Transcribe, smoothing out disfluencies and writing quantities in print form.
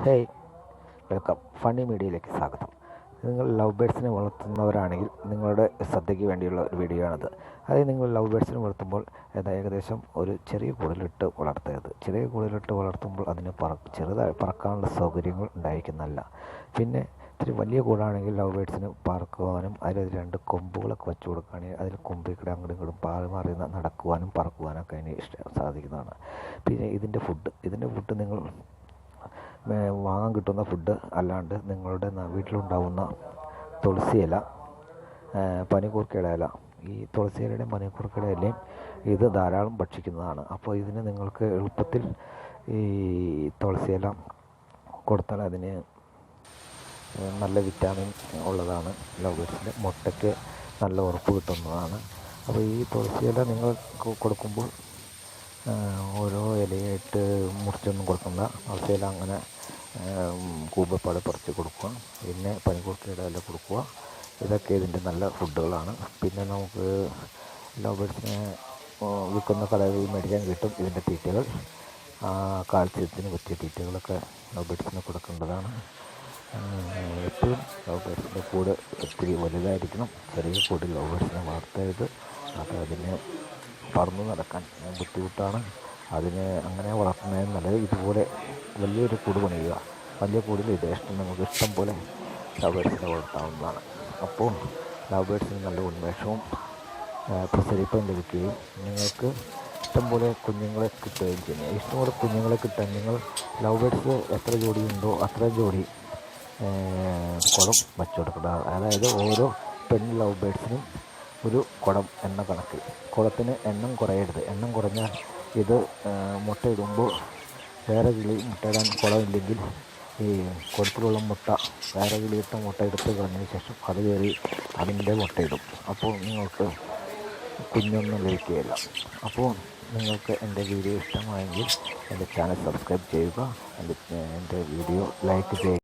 Hey, welcome. Funny മീഡിയയിലേക്ക് സ്വാഗതം. നിങ്ങൾ ലവ് ബേഡ്സിനെ വളർത്തുന്നവരാണെങ്കിൽ നിങ്ങളുടെ ശ്രദ്ധയ്ക്ക് വേണ്ടിയുള്ള ഒരു വീഡിയോ ആണിത്. അതായത് നിങ്ങൾ ലവ് ബേഡ്സിനെ വളർത്തുമ്പോൾ ഏകദേശം ഒരു ചെറിയ കൂടിലിട്ട് വളർത്തരുത്. ചെറിയ കൂടിലിട്ട് വളർത്തുമ്പോൾ അതിന് ചെറുതായി പറക്കാനുള്ള സൗകര്യങ്ങൾ ഉണ്ടായിരിക്കുന്നതല്ല. പിന്നെ ഇത്തിരി വലിയ കൂടാണെങ്കിൽ ലവ് ബേഡ്സിന് പറക്കുവാനും അതിൽ രണ്ട് കൊമ്പുകളൊക്കെ വെച്ച് കൊടുക്കുകയാണെങ്കിൽ അതിൽ കൊമ്പിൽ കൂടെ അങ്ങോട്ടും ഇങ്ങോട്ടും മാറി നടക്കുവാനും പറക്കുവാനൊക്കെ അതിന് സാധിക്കുന്നതാണ്. പിന്നെ ഇതിൻ്റെ ഫുഡ് നിങ്ങൾ വാങ്ങാൻ കിട്ടുന്ന ഫുഡ് അല്ലാണ്ട് നിങ്ങളുടെ വീട്ടിലുണ്ടാവുന്ന തുളസി ഇല, പനിക്കൂർക്കയുടെ ഇല, ഈ തുളസി ഇലയുടെയും പനിക്കൂർക്കയുടെ ഇലയും ഇത് ധാരാളം ഭക്ഷിക്കുന്നതാണ്. അപ്പോൾ ഇതിന് നിങ്ങൾക്ക് എളുപ്പത്തിൽ ഈ തുളസി ഇല കൊടുത്താൽ അതിന് നല്ല വിറ്റാമിൻ ഉള്ളതാണ്. ലവ് ബേഡ്സിൻ്റെ മുട്ടയ്ക്ക് നല്ല ഉറപ്പ് കിട്ടുന്നതാണ്. അപ്പോൾ ഈ തുളസി ഇല നിങ്ങൾ കൊടുക്കുമ്പോൾ ഓരോ ഇലയായിട്ട് മുറിച്ചൊന്നും കൊടുക്കണ്ട. തുളസി ഇല അങ്ങനെ കൂമ്പപ്പാട് പറിച്ച് കൊടുക്കുക. പിന്നെ പനിക്കൂർക്കയുടെ ഇല കൊടുക്കുക. ഇതൊക്കെ ഇതിൻ്റെ നല്ല ഫുഡുകളാണ്. പിന്നെ നമുക്ക് ലവ് ബേഡ്സിനെ വിൽക്കുന്ന കടകളിൽ മേടിക്കാൻ കിട്ടും ഇതിൻ്റെ തീറ്റകൾ. കാൽസ്യത്തിന് പറ്റിയ തീറ്റകളൊക്കെ ലവ് ബേഡ്സിന് കൊടുക്കേണ്ടതാണ്. എപ്പോഴും ലവ് ബേഡ്സിൻ്റെ കൂട് ഒത്തിരി വലുതായിരിക്കണം. ചെറിയ കൂടിൽ ലവ് ബേഡ്സിനെ വളർത്തരുത്. അത് അതിന് പറന്നു നടക്കാൻ ബുദ്ധിമുട്ടാണ്. അതിനെ അങ്ങനെ വളർത്തുന്നതിന് നല്ലത് ഇതുപോലെ വലിയൊരു കൂട് പണിയുക. വലിയ കൂടിൽ നമുക്ക് ഇഷ്ടം പോലെ ലവ് ബേഡ്സിനെ വളർത്താവുന്നതാണ്. അപ്പോൾ ലവ് ബേഡ്സിന് നല്ല ഉന്മേഷവും പ്രസരിപ്പും ലഭിക്കുകയും നിങ്ങൾക്ക് ഇഷ്ടംപോലെ കുഞ്ഞുങ്ങളെ കിട്ടുകയും ചെയ്യുന്നത്. ഇഷ്ടംപോലെ കുഞ്ഞുങ്ങളെ കിട്ടാൻ നിങ്ങൾ ലവ് ബേഡ്സ് എത്ര ജോഡിയുണ്ടോ അത്രയും ജോഡി കുളം വച്ചു കൊടുക്കുക. അതായത് ഓരോ പെൺ ലവ് ബേഡ്സിനും ഒരു കുടം എന്ന കണക്ക്. കുളത്തിന് എണ്ണം കുറയരുത്. എണ്ണം കുറഞ്ഞാൽ ഇത് മുട്ടയിടുമ്പോൾ വേറെ കിളി മുട്ടയിടാൻ കുളമില്ലെങ്കിൽ ഈ കുളത്തിലുള്ള മുട്ട വേറെ കിളിയിട്ട മുട്ട എടുത്ത് കളഞ്ഞതിന് ശേഷം അത് കയറി അതിൻ്റെ മുട്ടയിടും. അപ്പോൾ നിങ്ങൾക്ക് കുഞ്ഞൊന്നും ലഭിക്കുകയില്ല. അപ്പോൾ നിങ്ങൾക്ക് എൻ്റെ വീഡിയോ ഇഷ്ടമായെങ്കിൽ എൻ്റെ ചാനൽ സബ്സ്ക്രൈബ് ചെയ്യുക. എൻ്റെ വീഡിയോ ലൈക്ക് ചെയ്യുക.